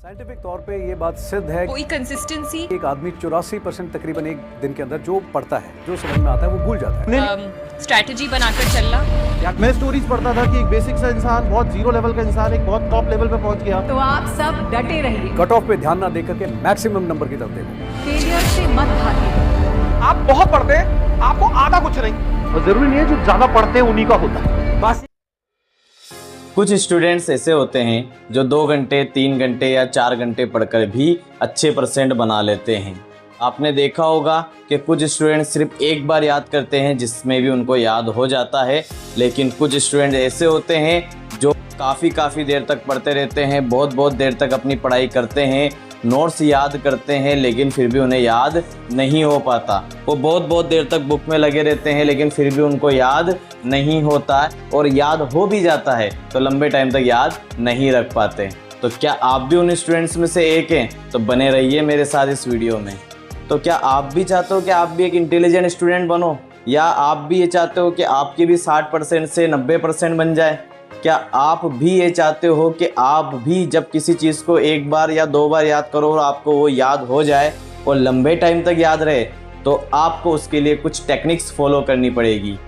Scientific तौर पे ये बात सिद्ध है कोई कंसिस्टेंसी, एक आदमी 84% तकरीबन एक दिन के अंदर जो पढ़ता है, जो समझ में आता है, वो भूल जाता है। स्ट्रैटेजी बनाकर चलना। मैं स्टोरीज पढ़ता था कि एक बेसिक सा इंसान बहुत जीरो लेवल का इंसान एक बहुत टॉप लेवल पे पहुंच गया। तो आप सब डटे रहिए, कट ऑफ पे ध्यान ना दे करके मैक्सिमम नंबर की तरफ देखो। फेलियर से मत भागिए। आप बहुत पढ़ते हैं, आपको आता कुछ नहीं, और जरूरी नहीं है जो ज्यादा पढ़ते हैं उन्हीं का होता है। बस कुछ स्टूडेंट्स ऐसे होते हैं जो 2 घंटे 3 घंटे या 4 घंटे पढ़कर भी अच्छे परसेंट बना लेते हैं। आपने देखा होगा कि कुछ स्टूडेंट्स सिर्फ एक बार याद करते हैं जिसमें भी उनको याद हो जाता है, लेकिन कुछ स्टूडेंट ऐसे होते हैं जो काफ़ी देर तक पढ़ते रहते हैं, बहुत देर तक अपनी पढ़ाई करते हैं, नोट्स याद करते हैं, लेकिन फिर भी उन्हें याद नहीं हो पाता। वो बहुत देर तक बुक में लगे रहते हैं, लेकिन फिर भी उनको याद नहीं होता, और याद हो भी जाता है तो लंबे टाइम तक याद नहीं रख पाते। तो क्या आप भी उन स्टूडेंट्स में से एक हैं? तो बने रहिए मेरे साथ इस वीडियो में। तो क्या आप भी चाहते हो कि आप भी एक इंटेलिजेंट स्टूडेंट बनो, या आप भी ये चाहते हो कि आपके भी 60% से 90% बन जाए? क्या आप भी ये चाहते हो कि आप भी जब किसी चीज़ को एक बार या 2 बार याद करो और आपको वो याद हो जाए और लंबे टाइम तक याद रहे? तो आपको उसके लिए कुछ टेक्निक्स फॉलो करनी पड़ेगी।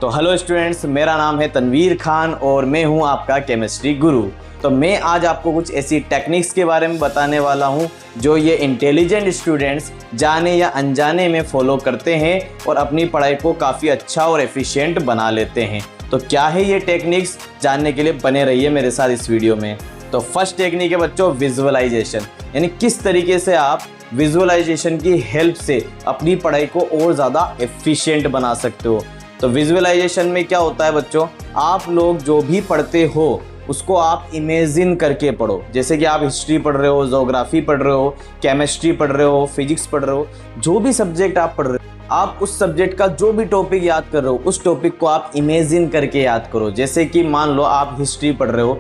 तो हेलो स्टूडेंट्स, मेरा नाम है तनवीर खान और मैं हूं आपका केमिस्ट्री गुरु। तो मैं आज आपको कुछ ऐसी टेक्निक्स के बारे में बताने वाला हूं जो ये इंटेलिजेंट स्टूडेंट्स जाने या अनजाने में फॉलो करते हैं और अपनी पढ़ाई को काफ़ी अच्छा और एफिशिएंट बना लेते हैं। तो क्या है ये टेक्निक्स, जानने के लिए बने रहिए मेरे साथ इस वीडियो में। तो फर्स्ट टेक्निक है बच्चों विजुअलाइजेशन, यानी किस तरीके से आप विजुअलाइजेशन की हेल्प से अपनी पढ़ाई को और ज़्यादा एफिशिएंट बना सकते हो। तो विजुअलाइजेशन में क्या होता है बच्चों, आप लोग जो भी पढ़ते हो उसको आप इमेजिन करके पढ़ो। जैसे कि आप हिस्ट्री पढ़ रहे हो, ज्योग्राफी पढ़ रहे हो, केमिस्ट्री पढ़ रहे हो, फिजिक्स पढ़ रहे हो, जो भी सब्जेक्ट आप पढ़ रहे हो, आप उस सब्जेक्ट का जो भी टॉपिक याद कर रहे हो उस टॉपिक को आप इमेजिन करके याद करो। जैसे कि मान लो आप हिस्ट्री पढ़ रहे हो,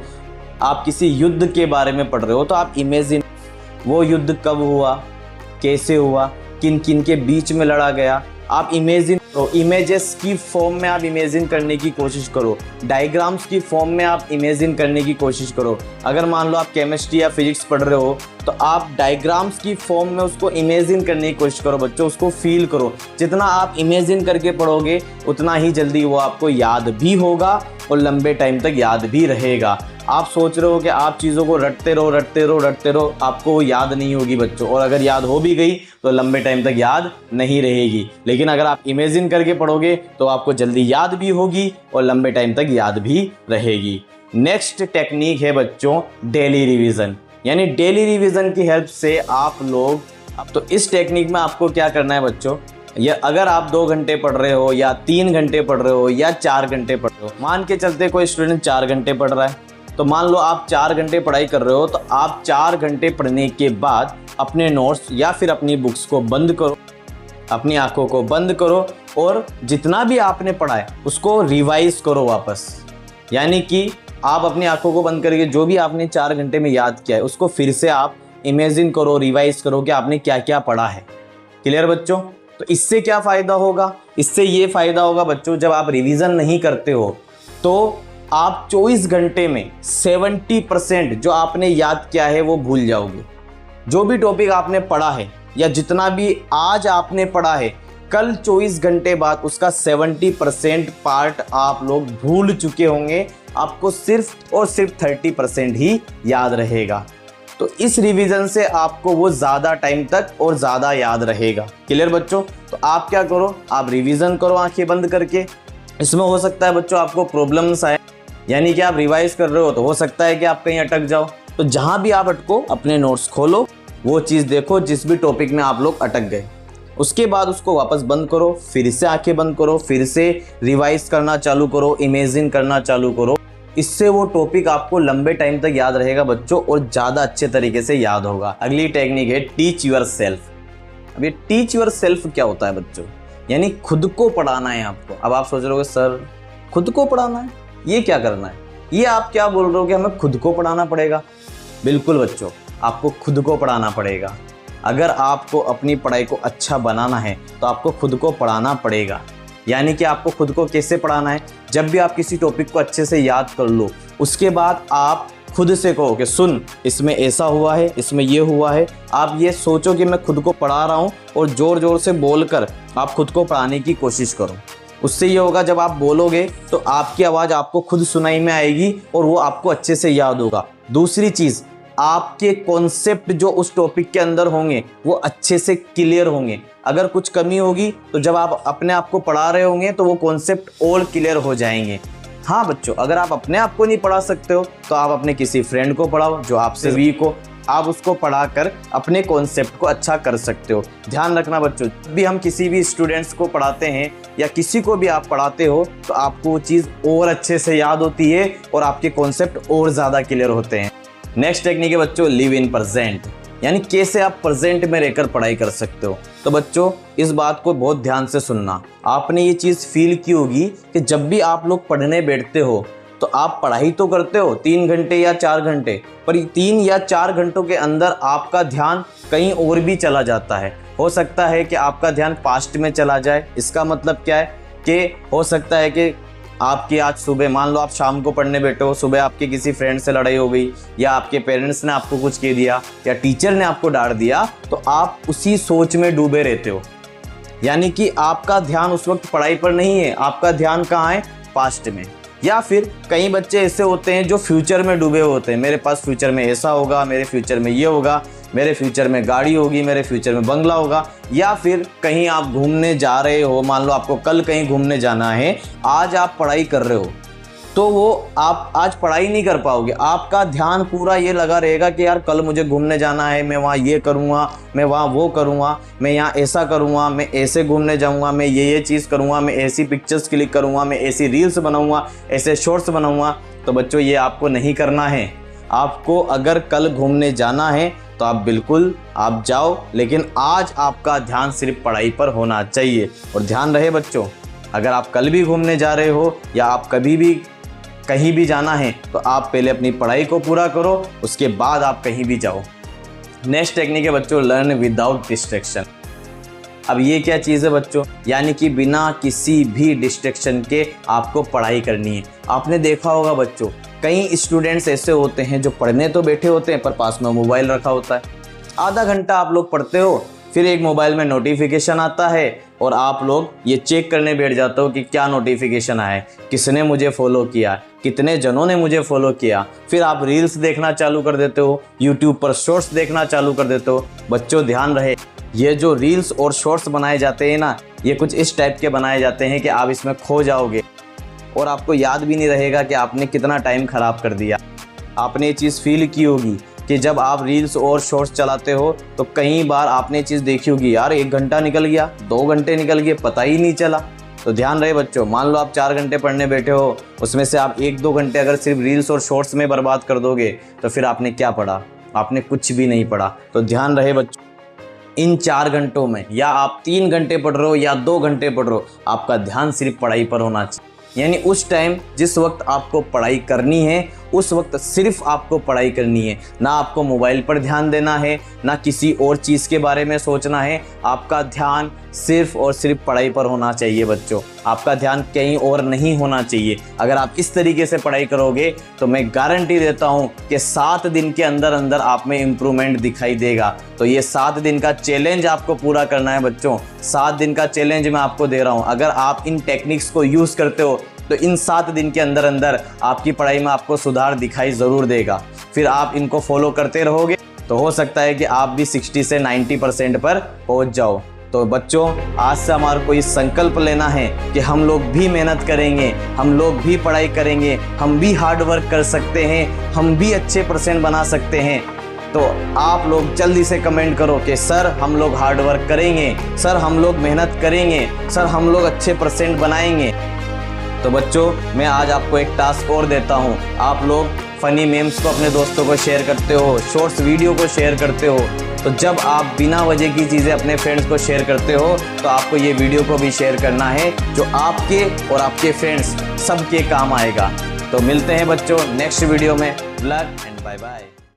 आप किसी युद्ध के बारे में पढ़ रहे हो, तो आप इमेजिन वो युद्ध कब हुआ, कैसे हुआ, किन किन के बीच में लड़ा गया, आप इमेजिन करो। इमेजेस की फॉर्म में आप इमेजिन करने की कोशिश करो, डायग्राम्स की फॉर्म में आप इमेजिन करने की कोशिश करो। अगर मान लो आप केमिस्ट्री या फिजिक्स पढ़ रहे हो तो आप डायग्राम्स की फॉर्म में उसको इमेजिन करने की कोशिश करो बच्चों, उसको फील करो। जितना आप इमेजिन करके पढ़ोगे उतना ही जल्दी वो आपको याद भी होगा और लंबे टाइम तक याद भी रहेगा। आप सोच रहे हो कि आप चीज़ों को रटते रहो, आपको वो याद नहीं होगी बच्चों, और अगर याद हो भी गई तो लंबे टाइम तक याद नहीं रहेगी। लेकिन अगर आप इमेजिन करके पढ़ोगे तो आपको जल्दी याद भी होगी और लंबे टाइम तक याद भी रहेगी। नेक्स्ट टेक्निक है बच्चों डेली रिवीजन, यानी डेली रिवीजन की हेल्प से आप लोग, तो इस टेक्निक में आपको क्या करना है बच्चों, या अगर आप 2 घंटे पढ़ रहे हो या 3 घंटे पढ़ रहे हो या 4 घंटे पढ़ रहे हो, मान के चलते कोई स्टूडेंट 4 घंटे पढ़ रहा है, तो मान लो आप 4 घंटे पढ़ाई कर रहे हो, तो आप 4 घंटे पढ़ने के बाद अपने नोट्स या फिर अपनी बुक्स को बंद करो, अपनी आंखों को बंद करो और जितना भी आपने पढ़ा है उसको रिवाइज करो वापस। यानी कि आप अपनी आंखों को बंद करके जो भी आपने 4 घंटे में याद किया है उसको फिर से आप इमेजिन करो, रिवाइज करो कि आपने क्या क्या पढ़ा है। क्लियर बच्चों? तो इससे क्या फ़ायदा होगा? इससे ये फ़ायदा होगा बच्चों, जब आप रिवीजन नहीं करते हो तो आप 24 घंटे में 70% जो आपने याद किया है वो भूल जाओगे। जो भी टॉपिक आपने पढ़ा है या जितना भी आज आपने पढ़ा है, कल 24 घंटे बाद उसका 70% पार्ट आप लोग भूल चुके होंगे। आपको सिर्फ और सिर्फ 30% ही याद रहेगा। तो इस रिवीजन से आपको वो ज़्यादा टाइम तक और ज़्यादा याद रहेगा। क्लियर बच्चों? तो आप क्या करो, आप रिवीजन करो आंखें बंद करके। इसमें हो सकता है बच्चों आपको प्रॉब्लम्स आए, यानी कि आप रिवाइज कर रहे हो तो हो सकता है कि आप कहीं अटक जाओ। तो जहाँ भी आप अटको अपने नोट्स खोलो, वो चीज़ देखो जिस भी टॉपिक में आप लोग अटक गए, उसके बाद उसको वापस बंद करो, फिर से आंखें बंद करो, फिर से रिवाइज करना चालू करो, इमेजिन करना चालू करो। इससे वो टॉपिक आपको लंबे टाइम तक याद रहेगा बच्चों और ज़्यादा अच्छे तरीके से याद होगा। अगली टेक्निक है टीच यूर सेल्फ। अब ये टीच यूर सेल्फ क्या होता है बच्चों, यानी खुद को पढ़ाना है आपको। अब आप सोच रहे हो सर खुद को पढ़ाना है, ये क्या करना है, ये आप क्या बोल रहे हो कि हमें खुद को पढ़ाना पड़ेगा? बिल्कुल बच्चों, आपको खुद को पढ़ाना पड़ेगा। अगर आपको अपनी पढ़ाई को अच्छा बनाना है तो आपको खुद को पढ़ाना पड़ेगा। यानी कि आपको खुद को कैसे पढ़ाना है, जब भी आप किसी टॉपिक को अच्छे से याद कर लो उसके बाद आप खुद से कहो कि सुन, इसमें ऐसा हुआ है, इसमें ये हुआ है। आप ये सोचो कि मैं खुद को पढ़ा रहा हूँ और ज़ोर ज़ोर से बोलकर आप खुद को पढ़ाने की कोशिश करो। उससे ये होगा, जब आप बोलोगे तो आपकी आवाज़ आपको खुद सुनाई में आएगी और वो आपको अच्छे से याद होगा। दूसरी चीज़, आपके कॉन्सेप्ट जो उस टॉपिक के अंदर होंगे वो अच्छे से क्लियर होंगे। अगर कुछ कमी होगी तो जब आप अपने आप को पढ़ा रहे होंगे तो वो कॉन्सेप्ट और क्लियर हो जाएंगे। हाँ बच्चों, अगर आप अपने आप को नहीं पढ़ा सकते हो तो आप अपने किसी फ्रेंड को पढ़ाओ जो आपसे वीक हो, आप उसको पढ़ाकर अपने कॉन्सेप्ट को अच्छा कर सकते हो। ध्यान रखना बच्चों, जब भी हम किसी भी स्टूडेंट्स को पढ़ाते हैं या किसी को भी आप पढ़ाते हो तो आपको वो चीज़ और अच्छे से याद होती है और आपके कॉन्सेप्ट और ज़्यादा क्लियर होते हैं। नेक्स्ट टेक्निक है बच्चों, लिव इन प्रेजेंट, यानी कैसे आप प्रेजेंट में रहकर पढ़ाई कर सकते हो। तो बच्चों इस बात को बहुत ध्यान से सुनना। आपने ये चीज़ फील की होगी कि जब भी आप लोग पढ़ने बैठते हो तो आप पढ़ाई तो करते हो 3 घंटे या 4 घंटे, पर 3 या 4 घंटों के अंदर आपका ध्यान कहीं और भी चला जाता है। हो सकता है कि आपका ध्यान पास्ट में चला जाए। इसका मतलब क्या है कि हो सकता है कि आपकी आज सुबह, मान लो आप शाम को पढ़ने बैठे हो, सुबह आपके किसी फ्रेंड से लड़ाई हो गई या आपके पेरेंट्स ने आपको कुछ कह दिया या टीचर ने आपको डांट दिया, तो आप उसी सोच में डूबे रहते हो। यानी कि आपका ध्यान उस वक्त पढ़ाई पर नहीं है, आपका ध्यान कहाँ है, पास्ट में। या फिर कई बच्चे ऐसे होते हैं जो फ्यूचर में डूबे होते हैं, मेरे पास फ्यूचर में ऐसा होगा, मेरे फ्यूचर में ये होगा, मेरे फ्यूचर में गाड़ी होगी, मेरे फ्यूचर में बंगला होगा। या फिर कहीं आप घूमने जा रहे हो, मान लो आपको कल कहीं घूमने जाना है, आज आप पढ़ाई कर रहे हो तो वो आप आज पढ़ाई नहीं कर पाओगे। आपका ध्यान पूरा ये लगा रहेगा कि यार कल मुझे घूमने जाना है, मैं वहाँ ये करूँगा, मैं वहाँ वो करूँगा, मैं यहाँ ऐसा करूँगा, मैं ऐसे घूमने जाऊँगा, मैं ये चीज़ करूँगा, मैं ऐसी पिक्चर्स क्लिक करूँगा, मैं ऐसी रील्स बनाऊँगा, ऐसे शॉर्ट्स बनाऊँगा। तो बच्चों ये आपको नहीं करना है। आपको अगर कल घूमने जाना है तो आप बिल्कुल आप जाओ, लेकिन आज आपका ध्यान सिर्फ पढ़ाई पर होना चाहिए। और ध्यान रहे बच्चों, अगर आप कल भी घूमने जा रहे हो या आप कभी भी कहीं भी जाना है तो आप पहले अपनी पढ़ाई को पूरा करो, उसके बाद आप कहीं भी जाओ। नेक्स्ट टेक्निक है बच्चों, लर्न विदाउट डिस्ट्रैक्शन। अब ये क्या चीज़ है बच्चों, यानी कि बिना किसी भी डिस्ट्रैक्शन के आपको पढ़ाई करनी है। आपने देखा होगा बच्चों, कई स्टूडेंट्स ऐसे होते हैं जो पढ़ने तो बैठे होते हैं पर पास में मोबाइल रखा होता है। आधा घंटा आप लोग पढ़ते हो, फिर एक मोबाइल में नोटिफिकेशन आता है और आप लोग ये चेक करने बैठ जाते हो कि क्या नोटिफिकेशन आया है, किसने मुझे फॉलो किया, कितने जनों ने मुझे फॉलो किया। फिर आप रील्स देखना चालू कर देते हो, यूट्यूब पर शॉर्ट्स देखना चालू कर देते हो। बच्चों ध्यान रहे, ये जो रील्स और शॉर्ट्स बनाए जाते हैं ना, ये कुछ इस टाइप के बनाए जाते हैं कि आप इसमें खो जाओगे और आपको याद भी नहीं रहेगा कि आपने कितना टाइम ख़राब कर दिया। आपने ये चीज़ फील की होगी कि जब आप रील्स और शॉर्ट्स चलाते हो तो कई बार आपने चीज़ देखी होगी, यार 1 घंटा निकल गया, 2 घंटे निकल गए, पता ही नहीं चला। तो ध्यान रहे बच्चों, मान लो आप 4 घंटे पढ़ने बैठे हो, उसमें से आप 1-2 घंटे अगर सिर्फ रील्स और शॉर्ट्स में बर्बाद कर दोगे तो फिर आपने क्या पढ़ा, आपने कुछ भी नहीं पढ़ा। तो ध्यान रहे बच्चों, इन 4 घंटों में या आप 3 घंटे पढ़ रहे हो या 2 घंटे पढ़ रहे हो, आपका ध्यान सिर्फ पढ़ाई पर होना चाहिए। यानी उस टाइम जिस वक्त आपको पढ़ाई करनी है उस वक्त सिर्फ आपको पढ़ाई करनी है, ना आपको मोबाइल पर ध्यान देना है, ना किसी और चीज़ के बारे में सोचना है। आपका ध्यान सिर्फ और सिर्फ पढ़ाई पर होना चाहिए बच्चों, आपका ध्यान कहीं और नहीं होना चाहिए। अगर आप इस तरीके से पढ़ाई करोगे तो मैं गारंटी देता हूँ कि 7 दिन के अंदर अंदर आप में इम्प्रूवमेंट दिखाई देगा। तो ये 7 दिन का चैलेंज आपको पूरा करना है बच्चों, 7 दिन का चैलेंज मैं आपको दे रहा हूँ। अगर आप इन टेक्निक्स को यूज़ करते हो तो इन 7 दिन के अंदर अंदर आपकी पढ़ाई में आपको सुधार दिखाई ज़रूर देगा। फिर आप इनको फॉलो करते रहोगे तो हो सकता है कि आप भी 60 से 90% पर पहुंच जाओ। तो बच्चों, आज से हमारे को ये संकल्प लेना है कि हम लोग भी मेहनत करेंगे, हम लोग भी पढ़ाई करेंगे, हम भी हार्ड वर्क कर सकते हैं, हम भी अच्छे % बना सकते हैं। तो आप लोग जल्दी से कमेंट करो कि सर हम लोग हार्ड वर्क करेंगे, सर हम लोग मेहनत करेंगे, सर हम लोग अच्छे % बनाएंगे। तो बच्चों, मैं आज आपको एक टास्क और देता हूँ। आप लोग फ़नी मेम्स को अपने दोस्तों को शेयर करते हो, शॉर्ट्स वीडियो को शेयर करते हो। तो जब आप बिना वजह की चीज़ें अपने फ्रेंड्स को शेयर करते हो तो आपको ये वीडियो को भी शेयर करना है, जो आपके और आपके फ्रेंड्स सबके काम आएगा। तो मिलते हैं बच्चों नेक्स्ट वीडियो में। Love and bye bye.